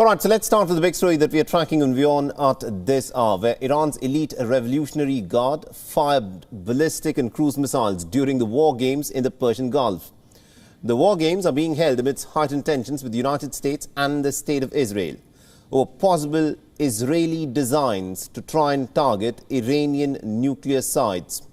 All right, so let's start with the big story that we are tracking on WION at this hour, where Iran's elite Revolutionary Guard fired ballistic and cruise missiles during the war games in the Persian Gulf. The war games are being held amidst heightened tensions with the United States and the State of Israel over possible Israeli designs to try and target Iranian nuclear sites.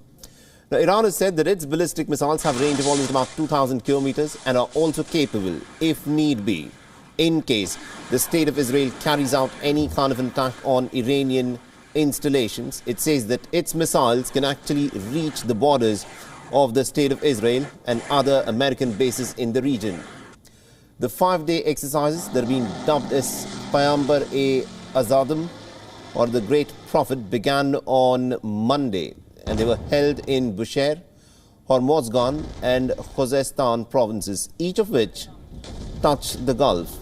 Now, Iran has said that its ballistic missiles have a range of almost about 2,000 kilometers and are also capable, if need be, in case the State of Israel carries out any kind of an attack on Iranian installations. It says that its missiles can actually reach the borders of the State of Israel and other American bases in the region. The 5-day exercises that have been dubbed as Payambar-e-Azadam, or the Great Prophet, began on Monday, and they were held in Bushehr, Hormozgan and Khuzestan provinces, each of which touch the Gulf.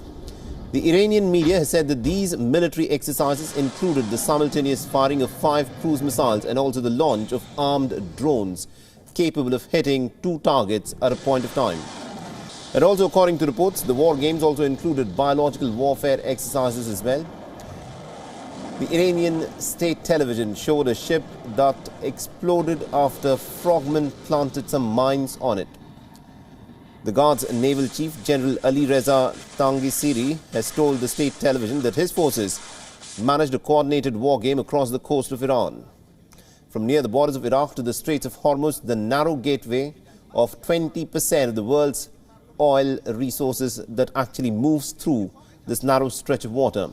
The Iranian media has said that these military exercises included the simultaneous firing of 5 cruise missiles and also the launch of armed drones capable of hitting 2 targets at a point of time. And also, according to reports, the war games also included biological warfare exercises as well. The Iranian state television showed a ship that exploded after frogmen planted some mines on it. The Guard's naval chief, General Ali Reza Tangisiri, has told the state television that his forces managed a coordinated war game across the coast of Iran. From near the borders of Iraq to the Straits of Hormuz, the narrow gateway of 20% of the world's oil resources that actually moves through this narrow stretch of water.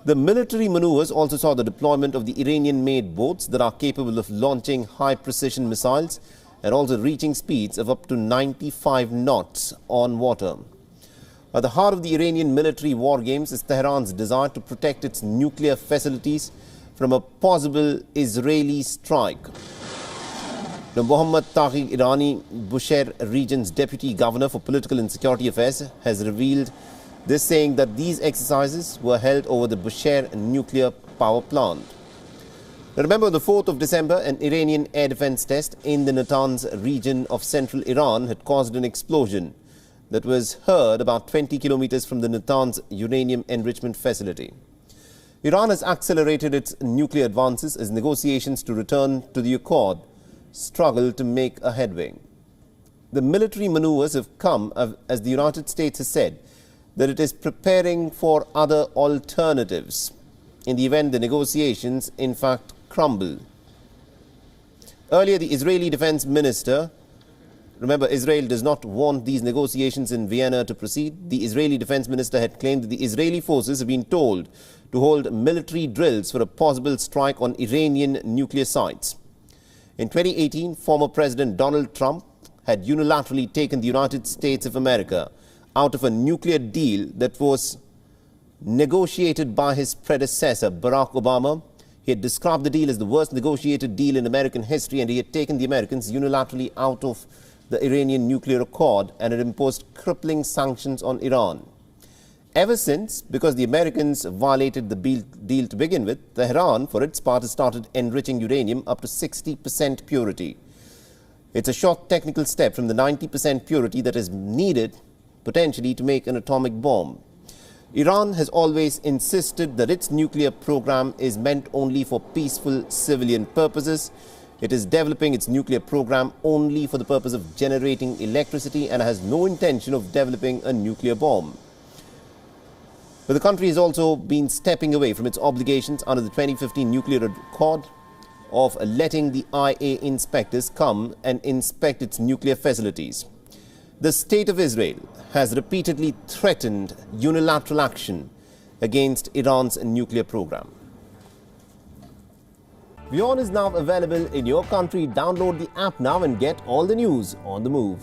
The military maneuvers also saw the deployment of the Iranian-made boats that are capable of launching high-precision missiles and also reaching speeds of up to 95 knots on water. At the heart of the Iranian military war games is Tehran's desire to protect its nuclear facilities from a possible Israeli strike. Now, Mohammad Taghi Irani, Bushehr region's deputy governor for political and security affairs, has revealed this, saying that these exercises were held over the Bushehr nuclear power plant. Now, remember, on the 4th of December, an Iranian air defense test in the Natanz region of central Iran had caused an explosion that was heard about 20 kilometers from the Natanz uranium enrichment facility. Iran has accelerated its nuclear advances as negotiations to return to the accord struggle to make a headway. The military maneuvers have come as the United States has said that it is preparing for other alternatives in the event the negotiations in fact crumble. Earlier, the Israeli defense minister, remember, Israel does not want these negotiations in Vienna to proceed. The Israeli defense minister had claimed that the Israeli forces have been told to hold military drills for a possible strike on Iranian nuclear sites. In 2018, former President Donald Trump had unilaterally taken the United States of America out of a nuclear deal that was negotiated by his predecessor, Barack Obama. He had described the deal as the worst negotiated deal in American history, and he had taken the Americans unilaterally out of the Iranian nuclear accord and had imposed crippling sanctions on Iran. Ever since, because the Americans violated the deal to begin with, Tehran, for its part, has started enriching uranium up to 60% purity. It's a short technical step from the 90% purity that is needed, potentially, to make an atomic bomb. Iran has always insisted that its nuclear program is meant only for peaceful civilian purposes. It is developing its nuclear program only for the purpose of generating electricity and has no intention of developing a nuclear bomb. But the country has also been stepping away from its obligations under the 2015 nuclear accord of letting the IA inspectors come and inspect its nuclear facilities. The State of Israel has repeatedly threatened unilateral action against Iran's nuclear program. WION is now available in your country. Download the app now and get all the news on the move.